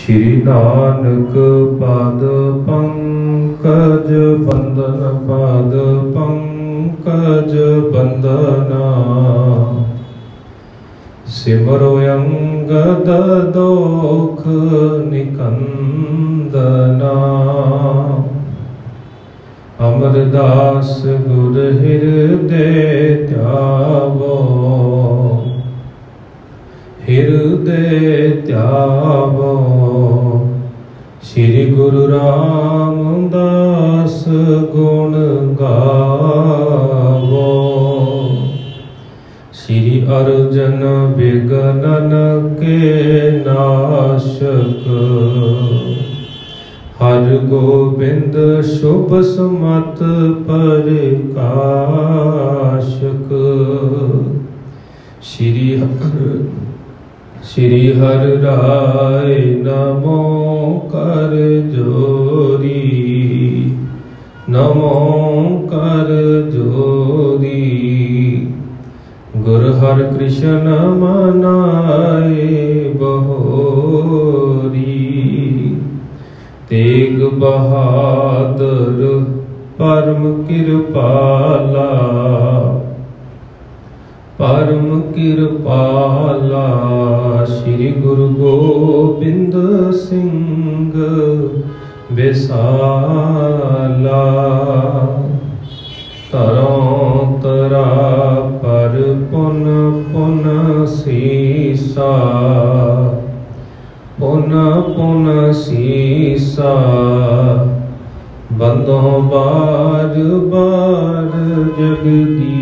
श्री नानक पाद पंकज बंदन पाद पंकज बंदना सिमरो अंगद दोख निकंदना अमरदास गुर हृदय त्यावो हृदय त्यावो श्री गुरु रामदास गुण गावो श्री अर्जन विगनन के नाशक हर गोबिंद शुभ सुमत प्रकाशक श्री हर राय नमो कर जोरी नमो कर जोरी गुरु हर कृष्ण मनाए बहोरी तेग बहादुर परम कृपाला परम कृपाला श्री गुरु गोबिंद सिंह बिसाला तरों तरा पर पुन पुन सीसा पुन पुन सीसा बंदों बार बार जगदीशा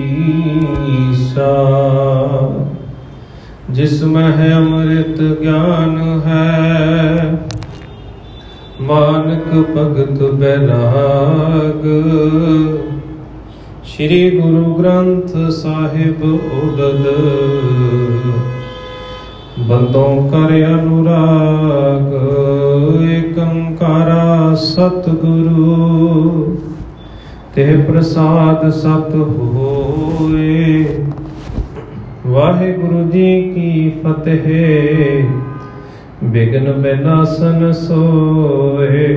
जिसमें है अमृत ज्ञान है मानक भगत बैराग श्री गुरु ग्रंथ साहिब उदद बंदों कर अनुराग एकंकारा सतगुरु ते प्रसाद सत होए वाहिगुरु जी की फतेह विघ्न विनाशन सोए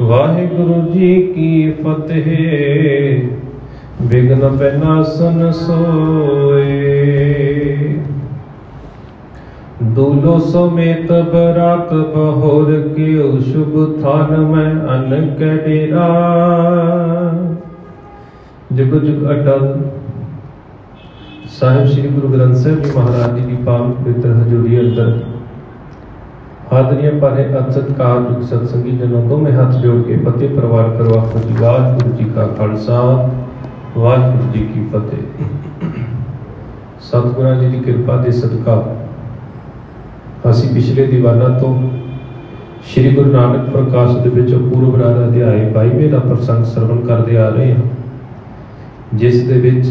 वाहिगुरु जी की फतेह विघ्न विनाशन सोए दूलो समेत बरात बहोर के शुभ थान में अन्न के डेरा जुग जुग अटल साहिब श्री गुरु ग्रंथ साहिब जी महाराज जी की पावन पवित्र हजूरी अंदर हाजरियां भरे सत्कार सत्संगी जनों दोवें हाथ जोड़ के फतेह प्रवान करो आखो जी वाहिगुरू जी का खालसा वाहिगुरू जी की फतेह। सतगुरां जी की कृपा के सदका असी पिछले दीवाना तो श्री गुरु नानक प्रकाश दे विच पूर्व राग अध्याय 22वें का प्रसंग श्रवण करते आ रहे हैं, जिस दे विच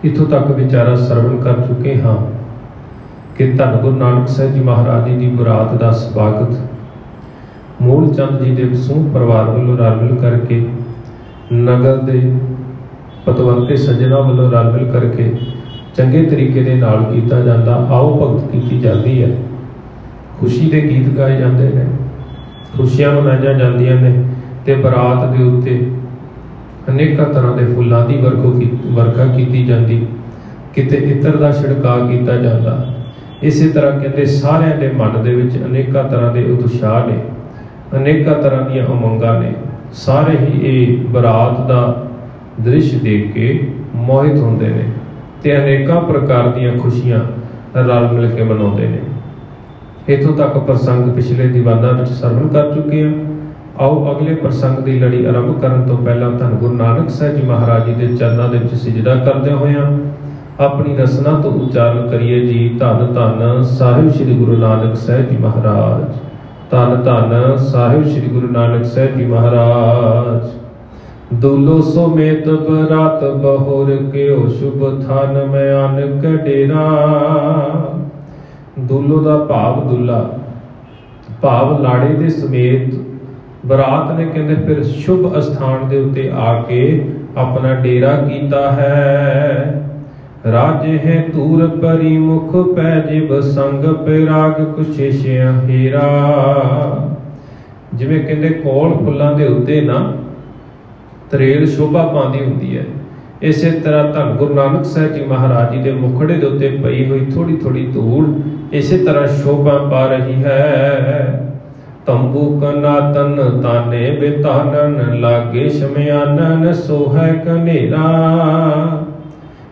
इथों तक विचारा श्रवण कर चुके हाँ कि धन गुरु नानक साहिब जी महाराज जी की बरात का स्वागत मूल चंद जी के सूह परिवार वालों रल मिल करके नगर के पतवंते सज्जना वालों रल मिल करके चंगे तरीके दे नाल कीता जांदा आओ भगत की जाती है। खुशी के गीत गाए जाते हैं, खुशियां मनाई जांदियां ने ते बरात दे उत्ते अनेक तरह के फुलों की वर्खा की जाती, किते इत्र का छिड़काव किया जाता। इस तरह कहते सारे के मन दे विच अनेक तरह के उत्साह ने, अनेक तरह दी उमंगां ने, सारे ही ये बरात का दृश्य देख के मोहित होंदे ने ते अनेक प्रकार दीयां खुशियां रल मिल के मनाउंदे ने। इत्थों तक प्रसंग पिछले दीवाना विच श्रवण कर चुके हैं। आओ अगले प्रसंग की लड़ी आरंभ करने तो पहला धन गुरु नानक साहिब जी महाराज जी के चरणों के सिजदा करदे होए अपनी रसना तो उच्चारण करिए जी धन धन साहिब श्री गुरु नानक साहिब जी महाराज, धन धन साहिब श्री गुरु नानक साहिब जी महाराज। दूलो समेत बरात बहोर के शुभ थान में आन के डेरा। दूलो का भाव दूल्हा भाव लाड़े के समेत बरात ने कहते फिर शुभ अस्थान के उत्ते आके अपना डेरा कीता है। राजे है तूर परी मुख पै जिब संग पैराग कुशेशिया हेरा। जिवें कहंदे कोल फुल्लां दे उत्ते ना तरेल शोभा पाउंदी हुंदी है, इसे तरह धन गुरु नानक साहिब जी महाराज जी के मुखड़े के उत्ते पई हुई थोड़ी थोड़ी धूड़ इसे तरह शोभा पा रही है। तंबू कनातन ताने बेतानन लागे शमयानन सोहै कनेरा।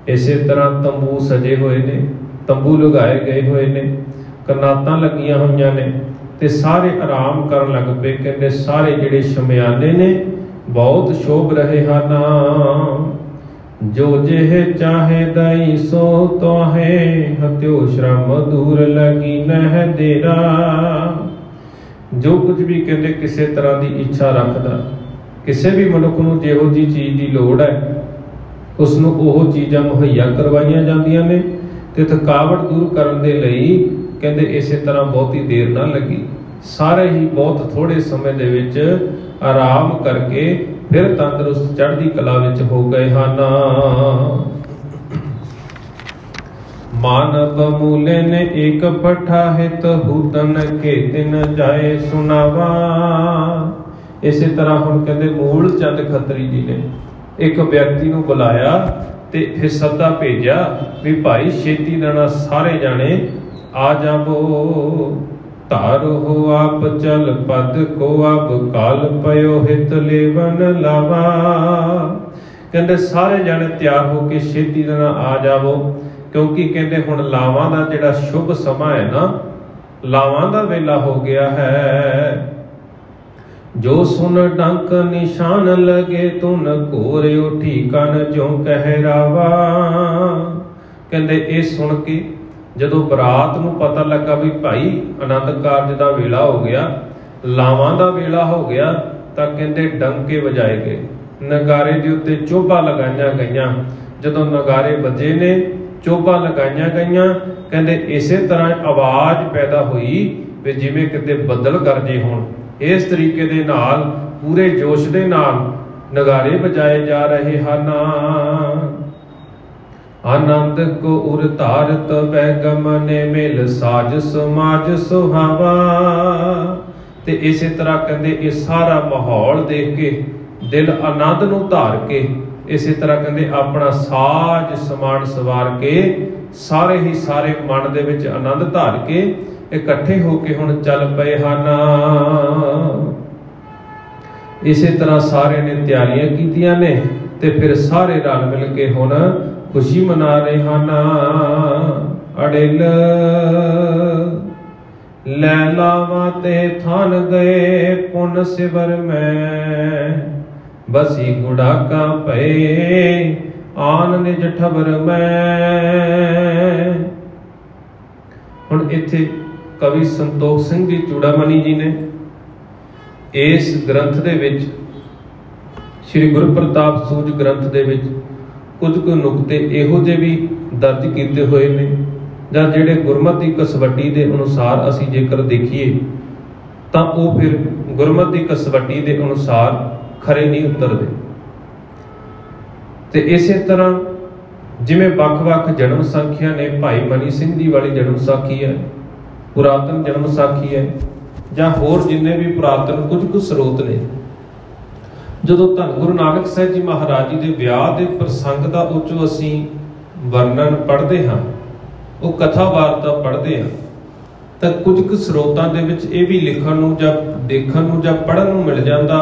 इसे तरह तंबू सजे हुए ने, तंबू लगाए गए हुए ने, कनातां लगियां होईयां ने ते सारे आराम करन लग पे। कहंदे सारे जिहड़े शमयाने ने बहुत शोभ रहे हन। जो जेह चाहे दई सो तोहे हत्यो श्रम दूर लगी नह देरा। जो कुछ भी कहते किसी तरह की इच्छा रखता, किसी भी मनुख नूं जिहो जी चीज़ की लोड़ है उसनूं ओह चीज़ां मुहैया करवाईयां जांदियां ने ते थकावट दूर करन दे लई कहते इसे तरह बहुती देर ना लगी। सारे ही बहुत थोड़े समय दे विच आराम करके फिर तंदरुस्त चढ़दी कला विच हो गए हन। मानव मूले ने एक पठा हित हुतन के दिन जाए सुनावा। इसे तरह हुण कहंदे मूल चंद खत्री जी ने एक व्यक्ति नूं बुलाया ते फिर सदा भेजा भी भाई छेती देना सारे जाने आ जावो। तारो हो आप चल पद को अब काल पयो हित लेवन लावा। कहंदे सारे जाने तैयार हो के छेती देना आ जावो, क्योंकि कहते हुण लावां दा जिहड़ा शुभ समा है ना, लावां दा वेला हो गया है। जो सुन डंक निशान लगे तुन कोरे उठी कन जो कहरावा। कहंदे ये सुन के जदों बरात नूं पता लगा भी भाई आनंद कारज दा वेला हो गया, लावां दा वेला हो गया, तां कहंदे डंके वजाए गए, नगारे दे उत्ते चोभा लगाईयां गईयां। जदों नगारे बजे ने, चोभा लगाईयां गईयां, कहंदे इसे तरह आवाज़ पैदा हुई भी जिवें किते बदल गरजे होण। इस तरीके दे नाल पूरे जोश दे नाल नगारे बजाए जा रहे हन। आनंद को उर धारत बैगम ने मिल साज समाज सुहावा। ते इसे तरह कहंदे ये सारा माहौल देख के दिल आनंद नूं धार के, इसे तरह कहंदे अपना साज समान सवार के सारे ही सारे मन दे विच आनंद धार के इकट्ठे होके हुण चल पए हन। इसे तरह सारे ने तैयारियां कीतियां ने ते फिर सारे रल मिल के हुण खुशी मना रहे हन। अड़िल लैलावा ते थान गए पुन सिवर में, बसी गुड़ाका पे आन निज ठबर में। हुण इत्थे कवि संतोख सिंह जी चूड़ामणी जी ने इस ग्रंथ दे विच श्री गुरु प्रताप सूज ग्रंथ दे विच कुछ कुछ नुकते इहो जे भी दर्ज किए हुए ने, जां जिहड़े गुरमति कसवटी के अनुसार असीं जेकर देखिए तां ओह फिर गुरमति कसवटी के अनुसार खरे नहीं उतरदे। ते इसे तरह जिवें वख-वख जन्म साखियां ने, भाई मनी सिंह जी वाली जन्म साखी है, पुरातन जन्म साखी है, जां होर जिन्ने भी पुरातन कुछ कुछ स्रोत ने। जदों धन गुरु नानक साहिब जी महाराज जी के विआह के प्रसंग का उस असीं वर्णन पढ़ते हाँ, वो कथा वार्ता पढ़ते हैं, तो कुछ कुछ स्रोतां दे विच ये भी लिखण नूं जां देखण नूं जां पढ़न नूं मिल जाता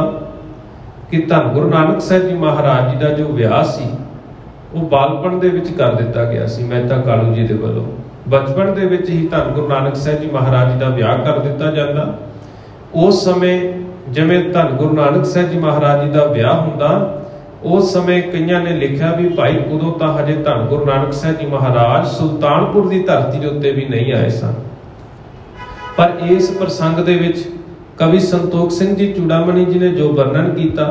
कि धन गुरु नानक साहिब जी महाराज जी का जो विआह सी वो बालपण दे विच कर दिता गया सी मेहता कालू जी दे वल्लों। बचपन दे विच ही धन गुरु नानक साहिब जी महाराज जी का विआह कर दिता जाता। उस समय जिवें धन गुरु नानक साहिब जी महाराज जी का विआह हुंदा, उस समय कईयां ने लिखा भी भाई उदों तां हजे धन गुरु नानक साहिब जी महाराज सुल्तानपुर की धरती के उत्ते भी नहीं आए सन। पर इस प्रसंग दे विच कवि संतोख सिंह जी चूड़ामणी जी ने जो वर्णन किया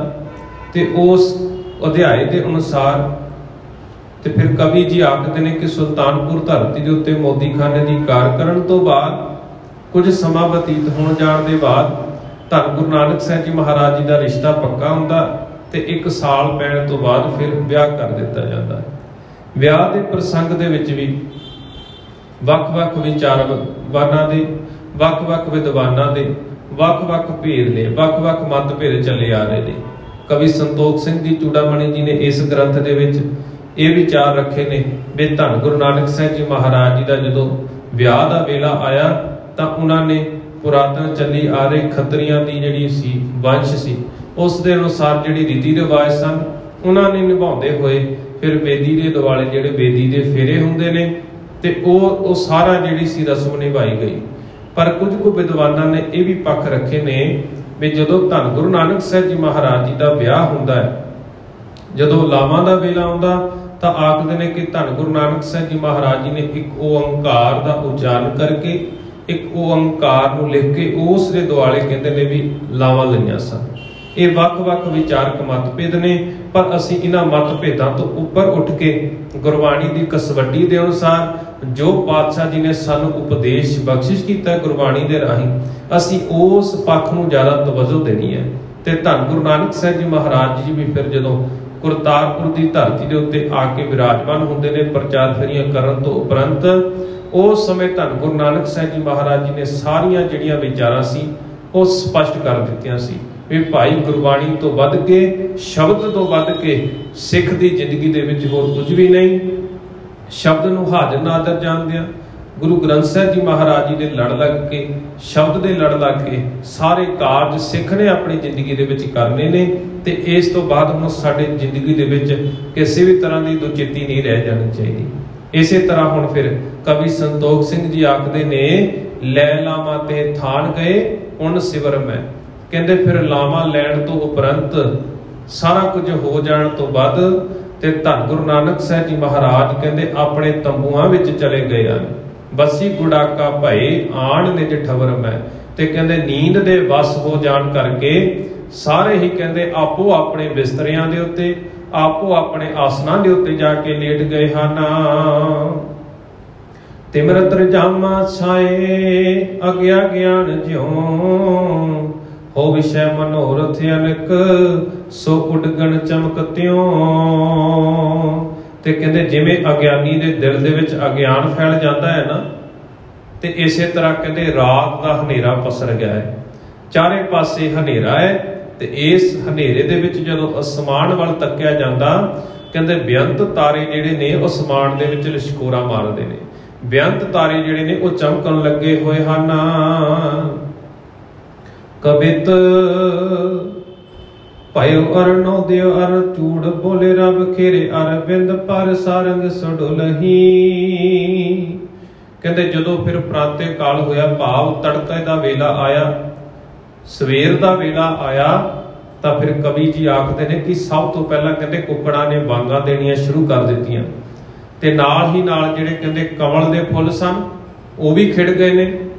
ते उस अध्याय के अनुसार ते फिर कवि जी आखते हैं कि सुल्तानपुर धरती के उत्ते मोदी खाने की कार करन तो बाद कुछ समा बतीत होने जाण दे बाद धन गुरु नानक साहिब जी महाराज जी का रिश्ता पक्का हुंदा ते 1 साल पैण तो बाद फिर ब्याह कर दिता जाता है। ਵਿਆਹ ਦੇ ਪ੍ਰਸੰਗ ਦੇ ਵਿੱਚ ਵੀ ਵੱਖ-ਵੱਖ ਵਿਚਾਰਵਾਨਾਂ ਦੇ, ਵੱਖ-ਵੱਖ ਵਿਦਵਾਨਾਂ ਦੇ ਵੱਖ-ਵੱਖ ਭੇਦ ਨੇ, ਵੱਖ-ਵੱਖ ਮਤਭੇਦ ਚੱਲੇ ਆ ਰਹੇ ਨੇ। ਕਵੀ ਸੰਤੋਖ ਸਿੰਘ ਜੀ ਚੂੜਾਮਣੀ ਜੀ ਨੇ ਇਸ ਗ੍ਰੰਥ ਦੇ ਵਿੱਚ ਇਹ ਵਿਚਾਰ ਰੱਖੇ ਨੇ ਵੀ ਧੰਨ ਗੁਰੂ ਨਾਨਕ ਸਾਹਿਬ ਜੀ ਮਹਾਰਾਜ ਜੀ ਦਾ ਜਦੋਂ ਵਿਆਹ ਦਾ ਵੇਲਾ ਆਇਆ ਤਾਂ ਉਹਨਾਂ ਨੇ ਪੁਰਾਤਨ ਚੱਲੀ ਆ ਰਹੀ ਖੱਤਰੀਆਂ ਦੀ ਜਿਹੜੀ ਸੀ ਵੰਸ਼ ਸੀ, ਉਸ ਦੇ ਅਨੁਸਾਰ ਜਿਹੜੀ ਰੀਤੀ ਰਿਵਾਜ ਸਨ ਉਹਨਾਂ ਨੇ ਨਿਭਾਉਂਦੇ ਹੋਏ ਫਿਰ ਬੇਦੀ ਦੇ ਦੁਆਲੇ ਜਿਹੜੇ ਬੇਦੀ ਦੇ ਫੇਰੇ ਹੁੰਦੇ ਨੇ ਤੇ ਉਹ ਸਾਰਾ ਜਿਹੜੀ ਸੀ ਰਸਮ ਨਿਭਾਈ ਗਈ। ਪਰ ਕੁਝ ਕੁ ਵਿਦਵਾਨਾਂ ਨੇ ਇਹ ਵੀ ਪੱਖ ਰੱਖੇ ਨੇ ਵੀ ਜਦੋਂ ਧੰਨ ਗੁਰੂ ਨਾਨਕ ਸਾਹਿਬ ਜੀ ਮਹਾਰਾਜ ਜੀ ਦਾ ਵਿਆਹ ਹੁੰਦਾ ਹੈ, ਜਦੋਂ ਲਾਵਾਂ ਦਾ ਵੇਲਾ ਆਉਂਦਾ ਤਾਂ ਆਖਦੇ ਨੇ ਕਿ ਧੰਨ ਗੁਰੂ ਨਾਨਕ ਸਾਹਿਬ ਜੀ ਮਹਾਰਾਜ ਜੀ ਨੇ ਇੱਕ ਓੰਕਾਰ ਦਾ ਉਚਾਰਨ ਕਰਕੇ ਇੱਕ ਓੰਕਾਰ ਨੂੰ ਲਿਖ ਕੇ ਉਸ ਦੇ ਦੁਆਲੇ ਕਹਿੰਦੇ ਨੇ ਵੀ ਲਾਵਾਂ ਲਈਆਂ ਸਨ। ਇਹ ਵੱਖ-ਵੱਖ ਵਿਚਾਰਕ ਮਤਭੇਦ ਨੇ, ਪਰ ਅਸੀਂ ਇਹਨਾਂ ਮਤਭੇਦਾਂ ਤੋਂ ਉੱਪਰ ਉੱਠ ਕੇ ਗੁਰਬਾਣੀ ਦੀ ਕਸਵੱਡੀ ਦੇ ਅਨੁਸਾਰ ਜੋ ਪਾਤਸ਼ਾਹ ਜੀ ਨੇ ਸਾਨੂੰ ਉਪਦੇਸ਼ ਬਖਸ਼ਿਸ਼ ਕੀਤਾ ਗੁਰਬਾਣੀ ਦੇ ਰਾਹੀਂ, ਅਸੀਂ ਉਸ ਪੱਖ ਨੂੰ ਜ਼ਿਆਦਾ ਤਵੱਜੋ ਦੇਣੀ ਹੈ। ਤੇ ਧੰਨ ਗੁਰੂ ਨਾਨਕ ਸਾਹਿਬ ਜੀ ਮਹਾਰਾਜ ਜੀ ਵੀ ਫਿਰ ਜਦੋਂ ਕਰਤਾਰਪੁਰ ਦੀ ਧਰਤੀ ਦੇ ਉੱਤੇ ਆ ਕੇ ਵਿਰਾਜਮਾਨ ਹੁੰਦੇ ਨੇ ਪ੍ਰਚਾਰ ਫੇਰੀਆਂ ਕਰਨ ਤੋਂ ਉਪਰੰਤ, ਉਸ ਸਮੇਂ ਧੰਨ ਗੁਰੂ ਨਾਨਕ ਸਾਹਿਬ ਜੀ ਮਹਾਰਾਜ ਜੀ ਨੇ ਸਾਰੀਆਂ ਜਿਹੜੀਆਂ ਵਿਚਾਰਾਂ ਸੀ ਉਹ ਸਪਸ਼ਟ ਕਰ ਦਿੱਤੀਆਂ ਸੀ ਵੀ ਭਾਈ ਗੁਰਬਾਣੀ ਤੋਂ ਵੱਧ ਕੇ, ਸ਼ਬਦ ਤੋਂ ਵੱਧ ਕੇ ਸਿੱਖ ਦੀ ਜ਼ਿੰਦਗੀ ਦੇ ਵਿੱਚ ਹੋਰ ਕੁਝ ਵੀ ਨਹੀਂ। ਸ਼ਬਦ ਨੂੰ ਹਾਜ਼ਰ ਨਾਜ਼ਰ ਜਾਣਦਿਆਂ ਗੁਰੂ ਗ੍ਰੰਥ ਸਾਹਿਬ ਜੀ ਮਹਾਰਾਜ ਜੀ ਦੇ ਲੜ ਲੱਗ ਕੇ, ਸ਼ਬਦ ਦੇ ਲੜ ਲੱਗ ਕੇ ਸਾਰੇ ਕਾਰਜ ਸਿੱਖ ਨੇ ਆਪਣੀ ਜ਼ਿੰਦਗੀ ਦੇ ਵਿੱਚ ਕਰਨੇ ਨੇ। ਤੇ ਇਸ ਤੋਂ ਬਾਅਦ ਹੁਣ ਸਾਡੇ ਜ਼ਿੰਦਗੀ ਦੇ ਵਿੱਚ ਕਿਸੇ ਵੀ ਤਰ੍ਹਾਂ ਦੀ ਦੁਚਿੱਤੀ ਨਹੀਂ ਰਹਿ ਜਾਣੀ ਚਾਹੀਦੀ। ਇਸੇ ਤਰ੍ਹਾਂ ਹੁਣ ਫਿਰ ਕਵੀ ਸੰਤੋਖ ਸਿੰਘ ਜੀ ਆਖਦੇ ਨੇ, ਲੈ ਲਾਵਾਂ ਤੇ ਥਾਨ ਗਏ ਹੁਣ ਸਿਵਰ ਮੈਂ। ਕਹਿੰਦੇ ਫਿਰ ਲਾਵਾਂ ਲੈਣ ਤੋਂ ਉਪਰੰਤ ਸਾਰਾ ਕੁਝ ਹੋ ਜਾਣ ਤੋਂ ਬਾਅਦ ਤੇ ਧੰਨ ਗੁਰੂ ਨਾਨਕ ਸਾਹਿਬ ਜੀ ਮਹਾਰਾਜ ਕਹਿੰਦੇ ਆਪਣੇ ਤੰਬੂਆਂ ਵਿੱਚ ਚਲੇ ਗਏ ਹਨ। ਬਸੀ ਗੁੜਾਕਾ ਭਏ ਆਣ ਨਿਜ ਠਵਰ ਮੈਂ। ਤੇ ਕਹਿੰਦੇ ਨੀਂਦ ਦੇ ਵਸ ਹੋ ਜਾਣ ਕਰਕੇ ਸਾਰੇ ਹੀ ਕਹਿੰਦੇ ਆਪੋ ਆਪਣੇ ਬਿਸਤਰਿਆਂ ਦੇ ਉੱਤੇ, ਆਪੋ ਆਪਣੇ ਆਸਨਾਂ ਦੇ ਉੱਤੇ ਜਾ ਕੇ ਲੇਟ ਗਏ ਹਨ। ਤਿਮਰਤ ਰਜਾਮਾ ਛਾਏ ਅਗਿਆ ਗਿਆਨ ਜਿਉ, ਹੋ ਵਿਸ਼ੈ ਮਨੋਰਥ ਅਨਕ ਸੋ ਉਡਗਣ ਚਮਕ ਤਿਉ। ਤੇ ਕਹਿੰਦੇ ਜਿਵੇਂ ਅਗਿਆਨੀ ਦੇ ਦਿਲ ਦੇ ਵਿੱਚ ਅਗਿਆਨ ਫੈਲ ਜਾਂਦਾ ਹੈ ਨਾ, ਤੇ ਇਸੇ ਤਰ੍ਹਾਂ ਕਹਿੰਦੇ ਰਾਤ ਦਾ ਹਨੇਰਾ ਪਸਰ ਗਿਆ ਹੈ, ਚਾਰੇ ਪਾਸੇ ਹਨੇਰਾ ਹੈ। ਤੇ ਇਸ ਹਨੇਰੇ ਦੇ ਵਿੱਚ ਜਦੋਂ ਅਸਮਾਨ ਵੱਲ ਤੱਕਿਆ ਜਾਂਦਾ, ਕਹਿੰਦੇ ਬੇਅੰਤ ਤਾਰੇ ਜਿਹੜੇ ਨੇ ਉਹ ਅਸਮਾਨ ਦੇ ਵਿੱਚ ਲਿਸ਼ਕੋਰਾ ਮਾਰਦੇ ਨੇ, ਬੇਅੰਤ ਤਾਰੇ ਜਿਹੜੇ ਨੇ ਉਹ ਚਮਕਣ ਲੱਗੇ ਹੋਏ ਹਨ। ਕਬਿਤ ਭਇਓ ਅਰਨੋ ਦਿਓ ਅਰ ਚੂੜ, ਬੋਲੇ ਰੱਬ ਖੇਰੇ ਅਰਬਿੰਦ ਪਰ ਸਾਰੰਗ ਸਡੁਲਹੀ। ਕਹਿੰਦੇ ਜਦੋਂ ਫਿਰ ਪ੍ਰਾਤੇ ਕਾਲ ਹੋਇਆ, ਭਾਵ ਤੜਕੇ ਦਾ ਵੇਲਾ ਆਇਆ, ਸਵੇਰ ਦਾ ਵੇਲਾ ਆਇਆ, ਤਾਂ ਫਿਰ ਕਵੀ ਜੀ ਆਖਦੇ ਨੇ ਕਿ ਸਭ ਤੋਂ ਪਹਿਲਾਂ ਕਹਿੰਦੇ ਕੁੱਕੜਾਂ ਨੇ ਵਾਂਗਾਂ ਦੇਣੀਆਂ ਸ਼ੁਰੂ ਕਰ ਦਿੱਤੀਆਂ। ਤੇ ਨਾਲ ਹੀ ਨਾਲ ਜਿਹੜੇ ਕਹਿੰਦੇ ਕਮਲ ਦੇ ਫੁੱਲ ਸਨ ਉਹ ਵੀ ਖਿੜ ਗਏ ਨੇ,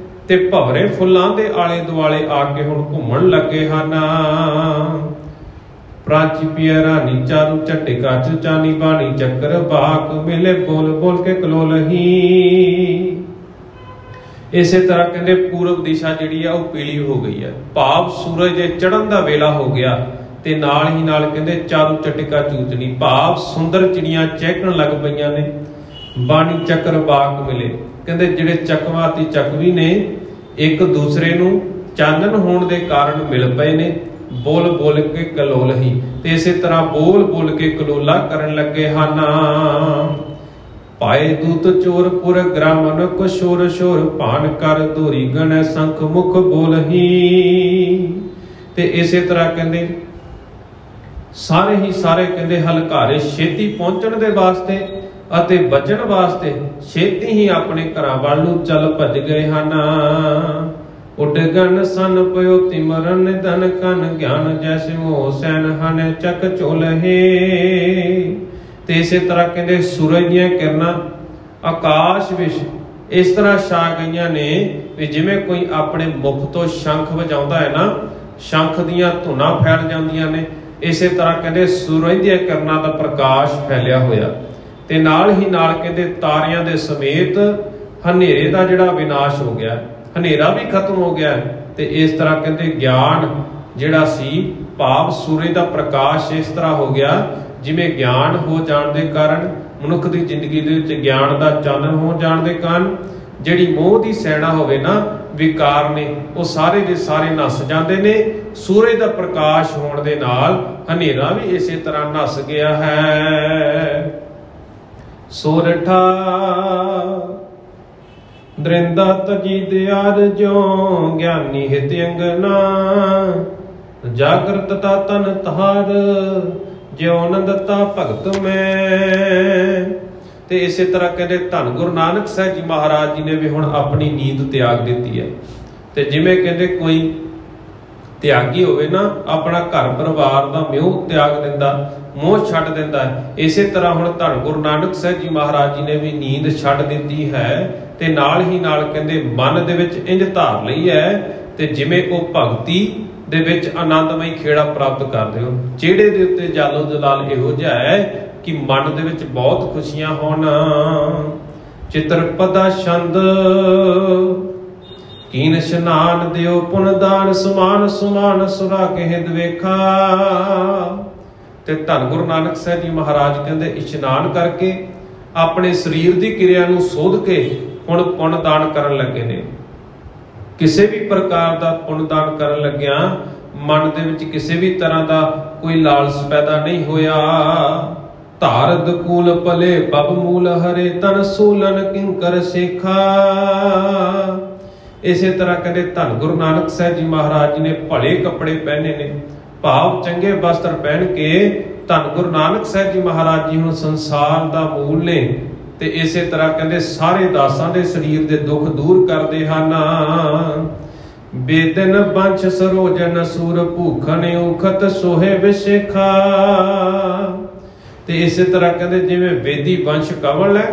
ਤੇ ਭਵਰੇ ਫੁੱਲਾਂ ਦੇ ਆਲੇ ਦੁਆਲੇ ਆ ਕੇ ਹੁਣ ਘੁੰਮਣ ਲੱਗੇ ਹਨ। ਪ੍ਰਾਚੀ ਪਿਆ ਰਾਣੀ ਚਾਰੂ ਝੱਟੇ ਕੱਚ ਚਾਨੀ ਬਾਣੀ ਚੱਕਰ ਬਾਕ, ਮਿਲੇ ਬੋਲ ਬੋਲ ਕੇ ਕਲੋਲਹੀ। ਇਸੇ ਤਰ੍ਹਾਂ ਕਹਿੰਦੇ ਪੂਰਬ ਦਿਸ਼ਾ ਜਿਹੜੀ ਆ ਉਹ ਪੀਲੀ ਹੋ ਗਈ ਹੈ, ਭਾਵ ਸੂਰਜ ਦੇ ਚੜ੍ਹਨ ਦਾ ਵੇਲਾ ਹੋ ਗਿਆ। ਤੇ ਨਾਲ ਹੀ ਨਾਲ ਕਹਿੰਦੇ ਚਾਰੂ ਚਟਕਾ ਚੂਚਨੀ, ਭਾਵ ਸੁੰਦਰ ਚਿੜੀਆਂ ਚਹਿਕਣ ਲੱਗ ਪਈਆਂ ਨੇ। ਬਾਣੀ ਚੱਕਰ ਬਾਕ ਮਿਲੇ, ਕਹਿੰਦੇ ਜਿਹੜੇ ਚਕਵਾ ਤੇ ਚਕਵੀ ਨੇ ਇੱਕ ਦੂਸਰੇ ਨੂੰ ਚਾਨਣ ਹੋਣ ਦੇ ਕਾਰਨ ਮਿਲ ਪਏ ਨੇ। ਬੋਲ ਬੋਲ ਕੇ ਕਲੋਲਹੀ, ਤੇ ਇਸੇ ਤਰ੍ਹਾਂ ਬੋਲ ਬੋਲ ਕੇ ਕਲੋਲਾ ਕਰਨ ਲੱਗੇ ਹਨ। ਪਾਏ ਦੂਤ ਚੋਰ ਪੁਰ ਗ੍ਰਾਮਨ ਕੋ ਸ਼ੋਰ ਸ਼ੋਰ, ਭਾਨ ਕਰ ਧੂਰੀ ਗਣ ਸੰਖ ਮੁਖ ਬੋਲਹੀ। ਤੇ ਇਸੇ ਤਰ੍ਹਾਂ ਕਹਿੰਦੇ ਸਾਰੇ ਹੀ ਸਾਰੇ ਕਹਿੰਦੇ ਹਲਕਾਰੇ ਛੇਤੀ ਪਹੁੰਚਣ ਦੇ ਵਾਸਤੇ ਅਤੇ ਬਚਣ ਵਾਸਤੇ ਛੇਤੀ ਹੀ ਆਪਣੇ ਘਰਾਂ ਵੱਲ ਨੂੰ ਚੱਲ ਭੱਜ ਗਏ ਹਨ। ਉਡਗਣ ਸਨ ਪਇਓ ਤਿਮਰਨ ਨਿਧਨ ਕਨ, ਗਿਆਨ ਜੈਸੇ ਮੋਹ ਸੈਨ ਹਨ ਚੱਕ ਝੋਲਹੇ। ਤੇ ਇਸੇ ਤਰ੍ਹਾਂ ਕਹਿੰਦੇ ਸੂਰਜ ਦੀਆਂ ਕਿਰਨਾਂ ਆਕਾਸ਼ ਵਿੱਚ ਇਸ ਤਰ੍ਹਾਂ ਛਾ ਗਈਆਂ ਨੇ ਵੀ ਜਿਵੇਂ ਕੋਈ ਆਪਣੇ ਮੁਖ ਤੋਂ ਸ਼ੰਖ ਵਜਾਉਂਦਾ ਹੈ ਨਾ, ਸ਼ੰਖ ਦੀਆਂ ਧੁਨਾਂ ਫੈਲ ਜਾਂਦੀਆਂ ਨੇ। ਇਸੇ ਤਰ੍ਹਾਂ ਕਹਿੰਦੇ ਸੂਰਜ ਦੀਆਂ ਕਿਰਨਾਂ ਦਾ ਪ੍ਰਕਾਸ਼ ਫੈਲਿਆ ਹੋਇਆ, ਤੇ ਨਾਲ ਹੀ ਨਾਲ ਕਹਿੰਦੇ ਤਾਰਿਆਂ ਦੇ ਸਮੇਤ ਹਨੇਰੇ ਦਾ ਜਿਹੜਾ ਵਿਨਾਸ਼ ਹੋ ਗਿਆ, ਹਨੇਰਾ ਵੀ ਖਤਮ ਹੋ ਗਿਆ। ਤੇ ਇਸ ਤਰ੍ਹਾਂ ਕਹਿੰਦੇ ਗਿਆਨ ਜਿਹੜਾ ਸੀ, ਭਾਵ ਸੂਰਜ ਦਾ ਪ੍ਰਕਾਸ਼ ਇਸ ਤਰ੍ਹਾਂ ਹੋ ਗਿਆ ਜਿਵੇਂ ਗਿਆਨ ਹੋ ਜਾਣ ਦੇ ਕਾਰਨ ਮਨੁੱਖ ਦੀ ਜ਼ਿੰਦਗੀ ਦੇ ਵਿੱਚ ਗਿਆਨ ਦਾ ਚਾਨਣ ਹੋ ਜਾਣ ਦੇ ਕਾਰਨ ਜਿਹੜੀ ਮੋਹ ਦੀ ਸੈਨਾ ਹੋਵੇ ਨਾ, ਵਿਕਾਰ ਨੇ, ਉਹ ਸਾਰੇ ਦੇ ਸਾਰੇ ਨੱਸ ਜਾਂਦੇ ਨੇ। ਸੂਰਜ ਦਾ ਪ੍ਰਕਾਸ਼ ਹੋਣ ਦੇ ਨਾਲ ਹਨੇਰਾ ਵੀ ਇਸੇ ਤਰ੍ਹਾਂ ਨੱਸ ਗਿਆ ਹੈ। ਸੋਰਠਾ ਦ੍ਰਿੰਦਾ ਤਜੀ ਦਿਆਰ ਜੋ ਗਿਆਨੀ ਹਿਤ ਅੰਗਨਾ, ਜਾਗਰਤ ਤਾ ਤਨ ਤਾਰ ਜਿਉ ਨੰਦਤਾ ਭਗਤ ਮੈਂ। ਤੇ ਇਸੇ ਤਰ੍ਹਾਂ ਕਹਿੰਦੇ ਧੰਨ ਗੁਰੂ ਨਾਨਕ ਸਾਹਿਬ ਜੀ ਮਹਾਰਾਜ ਜੀ ਨੇ ਵੀ ਹੁਣ ਆਪਣੀ ਨੀਂਦ ਤਿਆਗ ਦਿੱਤੀ ਹੈ। ਤੇ ਜਿਵੇਂ ਕਹਿੰਦੇ ਕੋਈ ਤਿਆਗੀ ਹੋਵੇ ਨਾ, ਆਪਣਾ ਘਰ ਪਰਿਵਾਰ ਦਾ ਮਿਉ ਤਿਆਗ ਦਿੰਦਾ, ਮੋਹ ਛੱਡ ਦਿੰਦਾ, ਇਸੇ ਤਰ੍ਹਾਂ ਹੁਣ ਧੰਨ ਗੁਰੂ ਨਾਨਕ ਸਾਹਿਬ ਜੀ ਮਹਾਰਾਜ ਜੀ ਨੇ ਵੀ ਨੀਂਦ ਛੱਡ ਦਿੱਤੀ ਹੈ। ਤੇ ਨਾਲ ਹੀ ਨਾਲ ਕਹਿੰਦੇ ਮਨ ਦੇ ਵਿੱਚ ਇੰਝ ਧਾਰ ਲਈ ਹੈ ਤੇ ਜਿਵੇਂ ਉਹ ਭਗਤੀ ਦੇ ਵਿੱਚ ਆਨੰਦਮਈ ਖੇੜਾ ਪ੍ਰਾਪਤ ਕਰਦੇ ਹੋ। ਚਿਹਰੇ ਦੇ ਉੱਤੇ ਜਾਲੋ ਜਲਾਲ ਇਹੋ ਜਿਹਾ ਹੈ ਕਿ ਮਨ ਦੇ ਵਿੱਚ ਬਹੁਤ ਖੁਸ਼ੀਆਂ ਹੋਣ। ਚਿਤਰਪਦਾ ਛੰਦ ਕੀਨ ਇਸ਼ਨਾਨ ਦਿਓ ਪੁਨ ਦਾਨ, ਸਮਾਨ ਸੁਮਾਨ ਸੁਰਾ ਕਹਿਦ ਵੇਖਾ। ਤੇ ਧੰਨ ਗੁਰੂ ਨਾਨਕ ਸਾਹਿਬ ਜੀ ਮਹਾਰਾਜ ਕਹਿੰਦੇ ਇਸ਼ਨਾਨ ਕਰਕੇ ਆਪਣੇ ਸਰੀਰ ਦੀ ਕਿਰਿਆ ਨੂੰ ਸੋਧ ਕੇ ਹੁਣ ਪੁੰਨ ਦਾਨ ਕਰਨ ਲੱਗੇ ਨੇ। ਕਿਸੇ ਵੀ ਪ੍ਰਕਾਰ ਦਾ ਪੁੰਨ ਦਾਨ ਕਰਨ ਲੱਗਿਆ ਮਨ ਦੇ ਵਿੱਚ ਕਿਸੇ ਵੀ ਤਰ੍ਹਾਂ ਦਾ ਕੋਈ ਲਾਲਚ ਪੈਦਾ ਨਹੀਂ ਹੋਇਆ। ਧਾਰਦ ਕੂਲ ਪਲੇ ਪਬ ਮੂਲ ਹਰੇ ਤਨ ਸੂਲਨ ਕਿੰਕਰ ਸੇਖਾ। ਇਸੇ ਤਰ੍ਹਾਂ ਕਹਿੰਦੇ ਧੰਨ ਗੁਰੂ ਨਾਨਕ ਸਾਹਿਬ ਜੀ ਮਹਾਰਾਜ ਜੀ ਨੇ ਭਲੇ ਕੱਪੜੇ ਪਹਿਨੇ ਨੇ, ਭਾਵ ਚੰਗੇ ਵਸਤਰ ਪਹਿਨ ਕੇ ਧੰਨ ਗੁਰੂ ਨਾਨਕ ਸਾਹਿਬ ਜੀ ਮਹਾਰਾਜ ਜੀ ਹੁਣ ਸੰਸਾਰ ਦਾ ਮੂਲ ਨੇ। ਤੇ ਇਸੇ ਤਰ੍ਹਾਂ ਕਹਿੰਦੇ ਸਾਰੇ ਦਾਸਾਂ ਦੇ ਸਰੀਰ ਦੇ ਦੁੱਖ ਦੂਰ ਕਰਦੇ ਹਨ। ਬੇਦਨ ਬੰਛ ਸਰੋਜਨ ਸੂਰ ਭੂਖਨ ਉਖਤ ਸੋਹੇ ਵਿਸ਼ੇਖਾ। ਤੇ ਇਸੇ ਤਰ੍ਹਾਂ ਕਹਿੰਦੇ ਜਿਵੇਂ ਵੇਦੀ ਵੰਸ਼ ਕਵਲ ਹੈ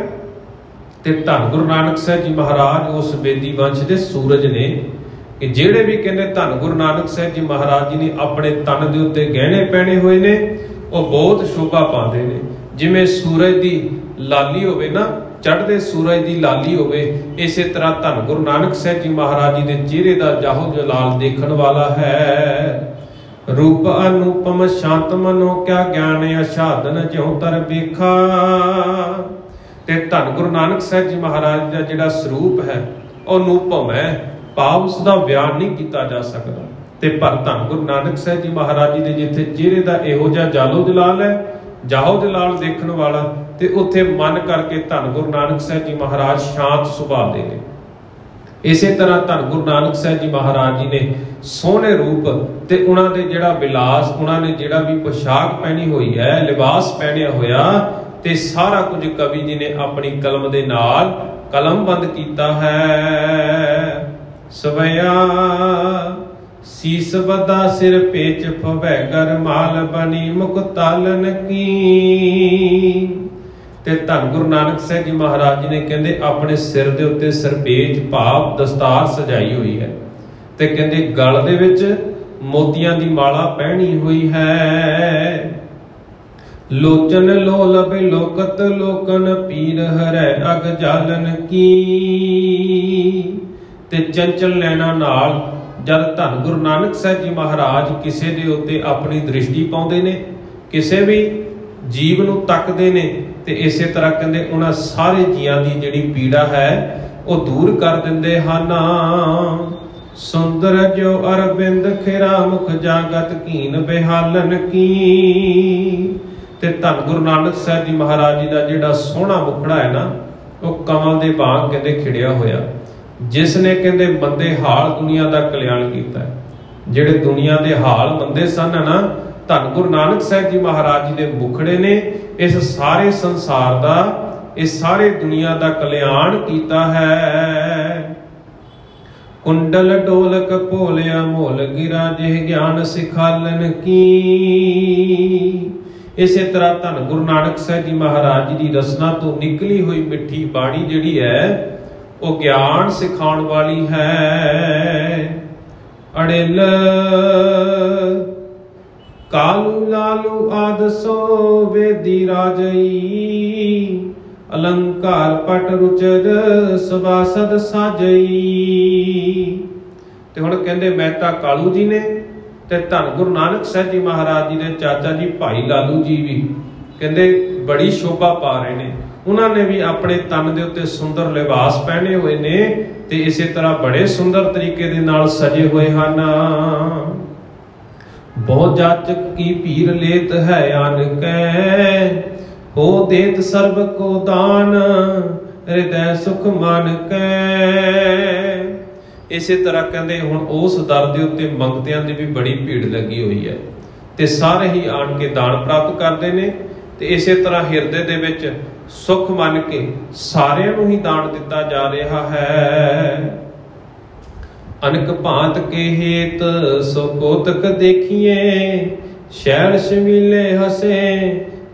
ਤੇ ਧੰਨ ਗੁਰੂ ਨਾਨਕ ਸਾਹਿਬ ਜੀ ਮਹਾਰਾਜ ਉਸ ਵੇਦੀ ਵੰਸ਼ ਦੇ ਸੂਰਜ ਨੇ ਕਿ ਜਿਹੜੇ ਵੀ ਕਹਿੰਦੇ ਧੰਨ ਗੁਰੂ ਨਾਨਕ ਸਾਹਿਬ ਜੀ ਮਹਾਰਾਜ ਜੀ ਨੇ ਆਪਣੇ ਤਨ ਦੇ ਉੱਤੇ ਗਹਿਣੇ ਪਹਿਨੇ ਹੋਏ ਨੇ, ਉਹ ਬਹੁਤ ਸ਼ੋਭਾ ਪਾਉਂਦੇ ਨੇ। ਜਿਵੇਂ ਸੂਰਜ ਦੀ ਲਾਲੀ ਹੋਵੇ ਨਾ, ਚੜ੍ਹਦੇ ਸੂਰਜ ਦੀ ਲਾਲੀ ਹੋਵੇ, ਇਸੇ ਤਰ੍ਹਾਂ ਧੰਨ ਗੁਰੂ ਨਾਨਕ ਸਾਹਿਬ ਜੀ ਮਹਾਰਾਜ ਜੀ ਦੇ ਚਿਹਰੇ ਦਾ ਜਾਹੋ ਜਲਾਲ ਦੇਖਣ ਵਾਲਾ ਹੈ। ਰੂਪ ਅਨੂਪਮ ਸ਼ਾਂਤ ਮਨੋ ਕਿਆ ਗਿਆਨ ਅਸ਼ਾਦਨ ਜਿਉ ਤਰ ਵੇਖਾ। ਤੇ ਧੰਨ ਗੁਰੂ ਨਾਨਕ ਸਾਹਿਬ ਜੀ ਮਹਾਰਾਜ ਦਾ ਜਿਹੜਾ ਸਰੂਪ ਹੈ ਉਹ ਅਨੂਪਮ ਹੈ, ਭਾਵ ਉਸ ਦਾ ਬਿਆਨ ਨਹੀਂ ਕੀਤਾ ਜਾ ਸਕਦਾ। ਤੇ ਪਰ ਧੰਨ ਗੁਰੂ ਨਾਨਕ ਸਾਹਿਬ ਜੀ ਮਹਾਰਾਜ ਜੀ ਦੇ ਜਿੱਥੇ ਚਿਹਰੇ ਦਾ ਇਹੋ ਜਿਹਾ ਜਾਲੋ ਜਲਾਲ ਹੈ, ਜਾਹੋ ਜਲਾਲ ਦੇਖਣ ਵਾਲਾ, ਤੇ ਉੱਥੇ ਮਨ ਕਰਕੇ ਧੰਨ ਗੁਰੂ ਨਾਨਕ ਸਾਹਿਬ ਜੀ ਮਹਾਰਾਜ ਸ਼ਾਂਤ ਸੁਭਾਅ ਦੇ ਨੇ। ਇਸੇ ਤਰ੍ਹਾਂ ਧੰਨ ਗੁਰੂ ਨਾਨਕ ਸਾਹਿਬ ਜੀ ਮਹਾਰਾਜ ਜੀ ਨੇ ਸੋਹਣੇ ਰੂਪ ਤੇ ਉਹਨਾਂ ਦੇ ਜਿਹੜਾ ਵਿਲਾਸ, ਉਹਨਾਂ ਨੇ ਜਿਹੜਾ ਵੀ ਪੋਸ਼ਾਕ ਪਹਿਨੀ ਹੋਈ ਹੈ, ਲਿਬਾਸ ਪਹਿਨਿਆ ਹੋਇਆ, ਤੇ ਸਾਰਾ ਕੁਝ ਕਵੀ ਜੀ ਨੇ ਆਪਣੀ ਕਲਮ ਦੇ ਨਾਲ ਕਲਮਬੰਦ ਕੀਤਾ ਹੈ। ਸਵਿਆ ਸੀਸ ਬਦਾ ਸਿਰ ਪੇਚ ਪਵੈ ਗਰ ਮਾਲ ਬਣੀ ਮੁਖ ਤਾਲਨ ਕੀ। ਤੇ ਧੰਨ ਗੁਰੂ ਨਾਨਕ ਸਾਹਿਬ ਜੀ ਮਹਾਰਾਜ ਜੀ ਨੇ ਕਹਿੰਦੇ ਆਪਣੇ ਸਿਰ ਦੇ ਉੱਤੇ ਸਰਪੇਚ ਭਾਵ ਦਸਤਾਰ ਸਜਾਈ ਹੋਈ ਹੈ ਤੇ ਕਹਿੰਦੇ ਗਲ ਦੇ ਵਿੱਚ ਮੋਤੀਆਂ ਦੀ ਮਾਲਾ ਪਹਿਨੀ ਹੋਈ ਹੈ। ਲੋਚਨ ਲੋਲਬ ਲੋਕਤ ਲੋਕਨ ਪੀਰ ਹਰੈ ਅਗ ਜਾਲਨ ਕੀ। ਤੇ ਚੰਚਲ ਨੈਣਾ ਨਾਲ ਜਦ ਧੰਨ ਗੁਰੂ ਨਾਨਕ ਸਾਹਿਬ ਜੀ ਮਹਾਰਾਜ ਕਿਸੇ ਦੇ ਉੱਤੇ ਆਪਣੀ ਦ੍ਰਿਸ਼ਟੀ ਪਾਉਂਦੇ ਨੇ, ਕਿਸੇ ਵੀ ਜੀਵ ਨੂੰ ਤੱਕਦੇ ਨੇ, ਤੇ ਇਸੇ ਤਰ੍ਹਾਂ ਕਹਿੰਦੇ ਉਹਨਾਂ ਸਾਰੇ ਜੀਆਂ ਦੀ ਜਿਹੜੀ ਪੀੜਾ ਹੈ ਉਹ ਦੂਰ ਕਰ ਦਿੰਦੇ ਹਨ। ਸੁੰਦਰ ਜੋ ਅਰਬਿੰਦ ਖੇਰਾ ਮੁਖ ਜਾਗਤ ਕੀਨ ਬਿਹਾਲਨ ਕੀ। ਤੇ ਧੰਨ ਗੁਰੂ ਨਾਨਕ ਸਾਹਿਬ ਜੀ ਮਹਾਰਾਜ ਜੀ ਦਾ ਜਿਹੜਾ ਸੋਹਣਾ ਮੁਖੜਾ ਹੈ ਨਾ, ਉਹ ਕਮਲ ਦੇ ਵਾਂਗ ਕਹਿੰਦੇ ਖਿੜਿਆ ਹੋਇਆ, ਜਿਸ ਨੇ ਕਹਿੰਦੇ ਮੰਦੇ ਹਾਲ ਦੁਨੀਆ ਦਾ ਕਲਿਆਣ ਕੀਤਾ। ਜਿਹੜੇ ਦੁਨੀਆ ਦੇ ਹਾਲ ਮੰਦੇ ਸਨ ਨਾ, ਧੰਨ ਗੁਰੂ ਨਾਨਕ ਸਾਹਿਬ ਜੀ ਮਹਾਰਾਜ ਜੀ ਦੇ ਮੁਖੜੇ ਨੇ ਇਸ ਸਾਰੇ ਸੰਸਾਰ ਦਾ, ਇਸ ਸਾਰੇ ਦੁਨੀਆ ਦਾ ਕਲਿਆਣ ਕੀਤਾ ਹੈ। ਕੁੰਡਲ ਢੋਲਕ ਭੋਲਿਆ ਮੋਲ ਗਿਰਾ ਜਿਹ ਗਿਆਨ ਸਿਖਾਲਨ ਕੀ। ਇਸੇ ਤਰ੍ਹਾਂ ਧੰਨ ਗੁਰੂ ਨਾਨਕ ਸਾਹਿਬ ਜੀ ਮਹਾਰਾਜ ਜੀ ਦੀ ਰਸਨਾ ਤੋਂ ਨਿਕਲੀ ਹੋਈ ਮਿੱਠੀ ਬਾਣੀ ਜਿਹੜੀ ਹੈ ਉਹ ਗਿਆਨ ਸਿਖਾਉਣ ਵਾਲੀ ਹੈ। ਅੜਿਲ ਕਾਲੂ ਲਾਲੂ ਆਦ ਸੋ ਵੇਦੀ ਰਾਜਈ, ਅਲੰਕਾਰ ਪਟ ਰੁਚਦ ਸਵਾਸਦ ਸਾਜਈ। ਤੇ ਹੁਣ ਕਹਿੰਦੇ ਮਹਿਤਾ ਕਾਲੂ ਜੀ ਨੇ ਤੇ ਧੰਨ ਗੁਰੂ ਨਾਨਕ ਸਾਹਿਬ ਜੀ ਮਹਾਰਾਜ ਜੀ ਦੇ ਚਾਚਾ ਜੀ ਭਾਈ ਲਾਲੂ ਜੀ ਵੀ ਕਹਿੰਦੇ बड़ी शोभा पा रहे ने। उन्होंने भी अपने तन के उत्ते सुंदर लिबास पहने हुए ने ते इसे तरह बड़े सुंदर तरीके दे नाल सजे हुए हैं। बहुत जाचक की पीर लेत है आन कै, हो देत सर्ब को दान, हृदय सुख मान कै। इसे तरह कहते हुण उस दर दे उत्ते मंगतियां दी भी बड़ी भीड़ लगी हुई है ते सारे ही आन के दान प्राप्त करते हैं। ते इसे तरह हिरदे दे विच सुख मन के सारियां नूं ही दान दिता जा रहा है। अनक भांत के हेत सो कोतक देखिए, शैल शमीले हसे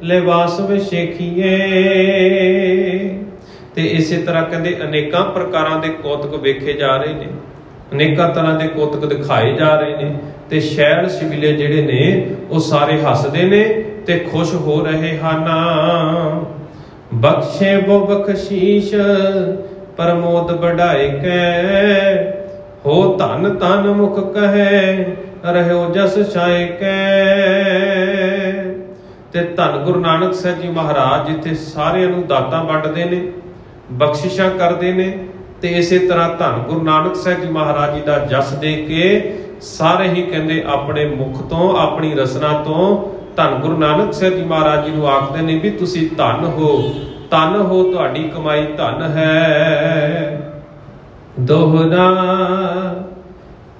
लिबास विशेखिए। ते इसे तरह कहते अनेकां प्रकारां दे कौतक वेखे जा रहे ने, अनेकां तरह के कौतक दिखाए जा रहे ने ते शैल शबीले जिहड़े ने वो सारे हसदे ने ते खुश हो रहे हैं। बख्शे वो बख्शीश प्रमोद बढ़ाए कै, हो धन धन मुख कहे रहो जस छाए कै। ते धन गुरु नानक साहब जी महाराज जिथे सारियां नूं दातां वंडदे ने, बख्शिशां करदे ने ते इसे तरह धन गुरु नानक साहब जी महाराज जी का जस दे के सारे ही कहते अपने मुख तो अपनी रसना तो धन गुरु नानक साहब जी महाराज जी नूं आखदे ने भी तुसी धन हो, तुहाडी कमाई धन है। दोहरा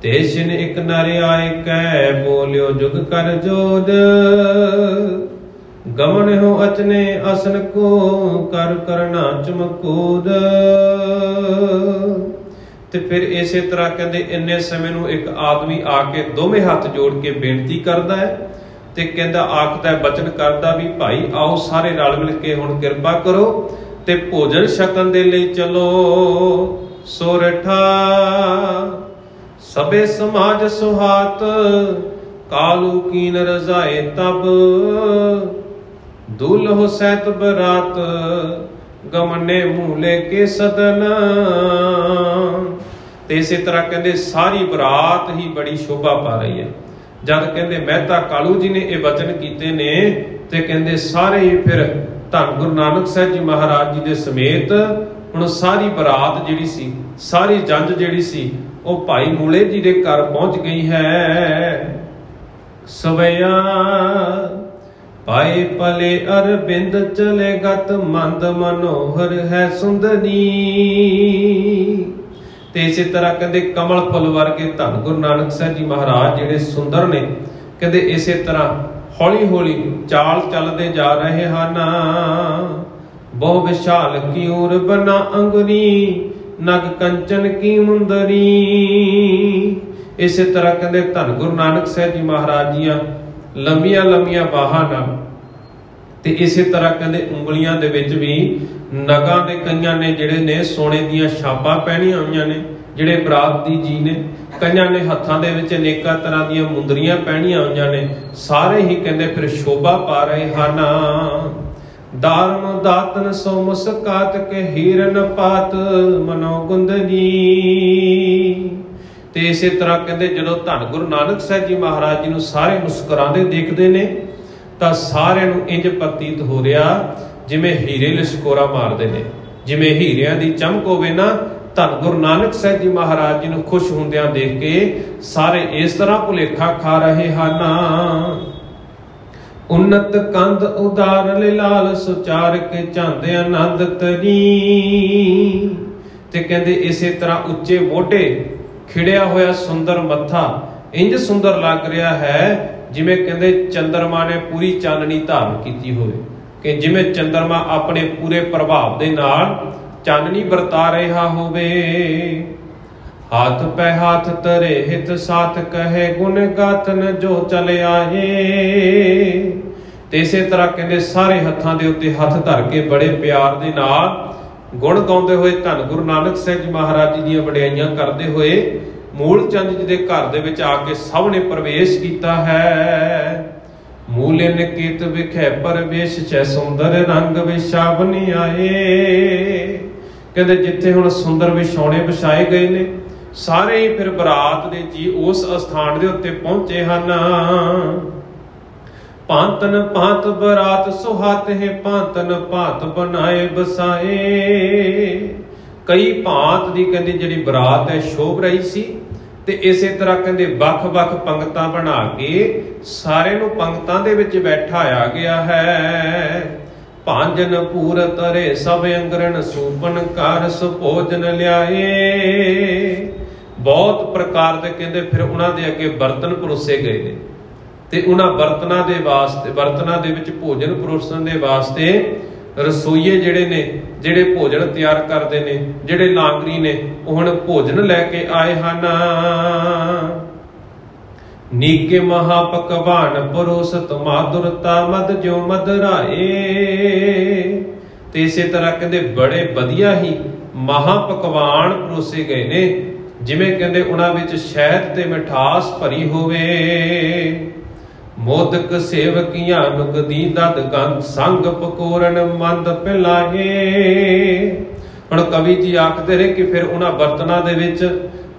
तेशन एक नर आए कै, बोलियो जुग कर जोद, गमन हो अचने असन को, कर करना चमकूद। ते फिर इसे तरह कहते इन्ने समय नूं एक आदमी आके दोवें हाथ जोड़ के बेनती करता है ते कहता आखदा बचन करता भी भाई आओ सारे रल मिल के हुण किरपा करो ते भोजन छकन दे लई चलो। सोरठा सबे समाज सुहात, कालू कीन रजाए तब, दूल्हो सैत बरात, गमने मूले के सदन। ते इसे तरह कहते सारी बरात ही बड़ी शोभा पा रही है। जद कहते मेहता कालू जी ने ये वचन किए ने ते कहते सारे ही फिर धन गुरु नानक साहब जी महाराज जी के समेत हुण सारी बरात जिहड़ी सी, सारी जंज जिहड़ी सी वो भाई मूले जी के घर पहुंच गई है। सवैया पाए पले अरबिंद, चले गत मंद मनोहर है सुंदरी। ते इसे तरह कहते कमल फुल वर्गे धन गुरु नानक साहब जी महाराज जिहड़े सुंदर ने कहते इसे तरह हौली हौली चाल चलते जा रहे हैं। बहु विशाल की उर बना अंगुरी, नग कंचन की मुंदरी। इसे तरह कहते धन गुरु नानक साहब जी महाराज जी लंबिया लंबिया बाहां नाल ते इसे तरह कहते उंगलियां दे विच भी नगां दे कईयां ने जिहड़े ने सोने दीयां छापां पहनियां होईयां ने जिहड़े बराती जी ने, कईयां ने हत्थां दे विच अनेकां तरह दीयां मुंदरियां पहनियां होईयां ने। सारे ही कहते फिर शोभा पा रहे हैं। दारम दातन सो मुस्कात के हीरन पात मनो गुंदनी। ते इसे तरह कहते जो धन गुरु नानक साहब जी महाराज जी नूं सारे मुस्कुराते देखते ने तां सारे नूं इंज प्रतीत हो रहा जिवें हीरे लिशकोरा मारते ने, जिवें हीरियां दी चमक होवे ना। धन गुरु नानक साहब जी महाराज जी नूं खुश हुंदियां देख के सारे इस तरह भुलेखा खा रहे हैं। उन्नत कंद उदार लाल सुचार के चांदे आनंद तरी। ते कहते इसे तरह उच्चे मोढे, खिड़िया होया सुंदर मत्था, इंज सुंदर लग रहा है जिवें कहते चंद्रमा ने पूरी चाननी धारण की होवे, कि जिवें चंद्रमा अपने पूरे प्रभाव दे नाल चाननी बरता रहा होवे। हाथ पे हाथ तरे हित साथ कहे गुण गाथन जो चले आए। ते इसे तरह कहते सारे हत्थां दे उत्ते हथ धर के बड़े प्यार दे नाल गुण गाउंदे होए धन गुरु नानक साहब जी महाराज जी दी वडियाइयां करते हुए मूल चंद जी दे घर दे विच आके सब ने प्रवेश किया है। मूले निकेत विखे परवेश छे सुंदर रंग विछावनी आए। कहते जिथे हुण सुंदर विछौणे विछाए गए ने सारे ही फिर बरात दे जी उस स्थान दे उत्ते पहुंचे हन। ਭਾਂਤਨ ਭਾਂਤ ਬਰਾਤ ਸੁਹਾਤ ਹੈ, ਭਾਂਤਨ ਭਾਂਤ ਬਣਾਏ ਬਸਾਏ। ਕਈ ਭਾਂਤ ਦੀ ਕਹਿੰਦੇ ਜਿਹੜੀ ਬਰਾਤ ਹੈ ਸ਼ੋਭ ਰਹੀ ਸੀ, ਤੇ ਇਸੇ ਤਰ੍ਹਾਂ ਕਹਿੰਦੇ ਵੱਖ-ਵੱਖ ਪੰਗਤਾਂ ਬਣਾ ਕੇ ਸਾਰੇ ਨੂੰ ਪੰਗਤਾਂ ਦੇ ਵਿੱਚ ਬੈਠਾਇਆ ਗਿਆ ਹੈ। ਭਾਂਜਨ ਪੂਰ ਤਰੇ ਸਭ ਅੰਗਰਨ, ਸੂਪਨ ਕਾਰ ਸੁਭੋਜਨ ਲਿਆਏ। ਬਹੁਤ ਪ੍ਰਕਾਰ ਦੇ ਕਹਿੰਦੇ ਫਿਰ ਉਹਨਾਂ ਦੇ ਅੱਗੇ ਬਰਤਨ ਪਰੋਸੇ ਗਏ ਨੇ, ਤੇ ਉਹਨਾਂ ਬਰਤਨਾਂ ਦੇ ਵਾਸਤੇ, ਬਰਤਨਾਂ ਦੇ ਵਿੱਚ ਭੋਜਨ ਪਰੋਸਣ ਦੇ ਵਾਸਤੇ ਰਸੋਈਏ ਜਿਹੜੇ ਨੇ, ਜਿਹੜੇ ਭੋਜਨ ਤਿਆਰ ਕਰਦੇ ਨੇ, ਜਿਹੜੇ ਲਾਂਗਰੀ ਨੇ, ਉਹ ਹੁਣ ਭੋਜਨ ਲੈ ਕੇ ਆਏ ਹਨ। ਨੀਕੇ ਮਹਾ ਪਕਵਾਨ ਪਰੋਸਤ, ਮਾਧੁਰਤਾ ਮਦ ਜੋ ਮਧਰਾਏ। ਤੇ ਇਸੇ ਤਰ੍ਹਾਂ ਕਹਿੰਦੇ ਬੜੇ ਵਧੀਆ ਹੀ ਮਹਾ ਪਕਵਾਨ ਪਰੋਸੇ ਗਏ ਨੇ, ਜਿਵੇਂ ਕਹਿੰਦੇ ਉਹਨਾਂ ਵਿੱਚ ਸ਼ਹਿਦ ਤੇ ਮਿਠਾਸ ਭਰੀ ਹੋਵੇ। ਮੋਦਕ ਸੇਵਕੀਆਂ ਨੁਗਦੀ ਦਦ ਗੰਧ, ਸੰਗ ਪਕੋਰਨ ਮੰਦ ਪਿਲਾਏ। ਹੁਣ ਕਵੀ ਜੀ ਆਖਦੇ ਰਹੇ ਕਿ ਫਿਰ ਉਹਨਾਂ ਬਰਤਨਾਂ ਦੇ ਵਿੱਚ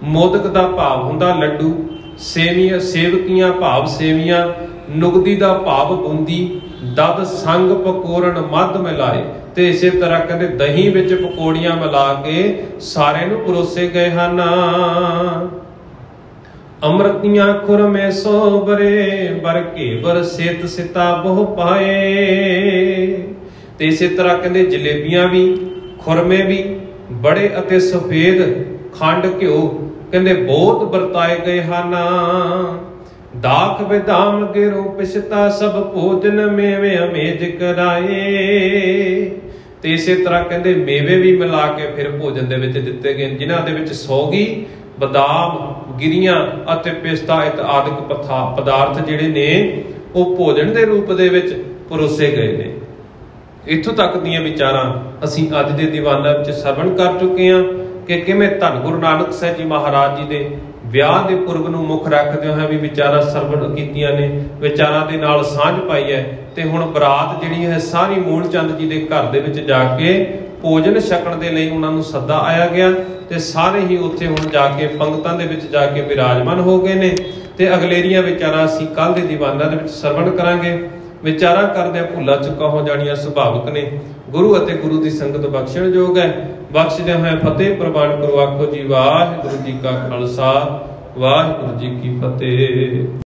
ਮੋਦਕ ਦਾ ਭਾਵ ਹੁੰਦਾ ਲੱਡੂ, ਸੇਵੀਆਂ ਸੇਵਕੀਆਂ ਭਾਵ ਸੇਵੀਆਂ, ਨੁਗਦੀ ਦਾ ਭਾਵ ਬੂੰਦੀ, ਦਦ ਸੰਗ ਪਕੋਰਨ ਮੱਧ ਮਿਲਾਏ। ਤੇ ਇਸੇ ਤਰ੍ਹਾਂ ਕਹਿੰਦੇ ਦਹੀਂ ਵਿੱਚ ਪਕੌੜੀਆਂ ਮਿਲਾ ਕੇ ਸਾਰਿਆਂ ਨੂੰ ਪਰੋਸੇ ਗਏ ਹਨ। ਅੰਮ੍ਰਿਤੀਆਂ ਖੁਰਮੇ ਸੋਬਰੇ, ਬਰ ਘੇਵਰ ਸੇਤ ਸਿਤਾ ਬਹੁ ਪਾਏ। ਤੇ ਇਸੇ ਤਰ੍ਹਾਂ ਕਹਿੰਦੇ ਜਲੇਬੀਆਂ ਵੀ, ਖੁਰਮੇ ਵੀ ਬੜੇ ਅਤੇ ਸਫੇਦ ਖੰਡ ਘਿਓ ਕਹਿੰਦੇ ਬਹੁਤ ਵਰਤਾਏ ਗਏ ਹਨ। ਦਾਖ ਵਿਦਾਮ ਗਿਰੋ ਪਿਛਤਾ, ਸਭ ਭੋਜਨ ਮੇਵੇ ਅਮੇਜ ਕਰਾਏ। ਤੇ ਇਸੇ ਤਰ੍ਹਾਂ ਕਹਿੰਦੇ ਮੇਵੇ ਵੀ ਮਿਲਾ ਕੇ ਫਿਰ ਭੋਜਨ ਦੇ ਵਿੱਚ ਦਿੱਤੇ ਗਏ, ਜਿਨ੍ਹਾਂ ਦੇ ਵਿੱਚ ਸੌਗੀ, ਬਦਾਮ, ਗਿਰੀਆਂ ਅਤੇ ਪਿਸਤਾ ਆਦਿਕ ਪਦਾਰਥ ਜਿਹੜੇ ਨੇ ਉਹ ਭੋਜਨ ਦੇ ਰੂਪ ਦੇ ਵਿੱਚ ਪਰੋਸੇ ਗਏ ਨੇ। ਇੱਥੋਂ ਤੱਕ ਦੀਆਂ ਵਿਚਾਰਾਂ ਅਸੀਂ ਅੱਜ ਦੇ ਦੀਵਾਨਾਂ ਵਿੱਚ ਸਰਵਣ ਕਰ ਚੁੱਕੇ ਹਾਂ ਕਿ ਕਿਵੇਂ ਧੰਨ ਗੁਰੂ ਨਾਨਕ ਸਾਹਿਬ ਜੀ ਮਹਾਰਾਜ ਜੀ ਦੇ ਵਿਆਹ ਦੇ ਪੁਰਬ ਨੂੰ ਮੁੱਖ ਰੱਖਦੇ ਹੋਏ ਵੀ ਵਿਚਾਰਾਂ ਸਰਵਣ ਕੀਤੀਆਂ ਨੇ, ਵਿਚਾਰਾਂ ਦੇ ਨਾਲ ਸਾਂਝ ਪਾਈ ਹੈ। ਤੇ ਹੁਣ ਬਰਾਤ ਜਿਹੜੀ ਹੈ ਸਾਰੀ ਮੂਲ ਚੰਦ ਜੀ ਦੇ ਘਰ ਦੇ ਵਿੱਚ ਜਾ ਕੇ ਭੋਜਨ ਛਕਣ ਦੇ ਲਈ ਉਹਨਾਂ ਨੂੰ ਸੱਦਾ ਆਇਆ ਗਿਆ, ਤੇ ਸਾਰੇ ਹੀ ਉੱਥੇ ਹੁਣ ਜਾ ਕੇ ਪੰਗਤਾਂ ਦੇ ਵਿੱਚ ਜਾ ਕੇ ਵਿਰਾਜਮਾਨ ਹੋ ਗਏ ਨੇ। ਤੇ ਅਗਲੇਰੀਆਂ ਵਿਚਾਰਾਂ ਅਸੀਂ ਕੱਲ ਦੇ ਦੀਵਾਨਾਂ ਦੇ ਵਿੱਚ ਸਰਵਣ ਕਰਾਂਗੇ। ਵਿਚਾਰਾਂ ਕਰਦਿਆਂ ਭੁੱਲਾਂ ਚੁੱਕਾ ਹੋ ਜਾਣੀਆਂ ਸੁਭਾਵਿਕ ਨੇ, ਗੁਰੂ ਅਤੇ ਗੁਰੂ ਦੀ ਸੰਗਤ ਬਖਸ਼ਣ ਯੋਗ ਹੈ। ਬਖਸ਼ਦਿਆਂ ਹੋਏ ਫਤਿਹ ਪ੍ਰਵਾਨ ਕਰੋ। ਆਖੋ ਜੀ ਵਾਹਿਗੁਰੂ ਜੀ ਕਾ ਖਾਲਸਾ, ਵਾਹਿਗੁਰੂ ਜੀ ਕੀ ਫਤਿਹ।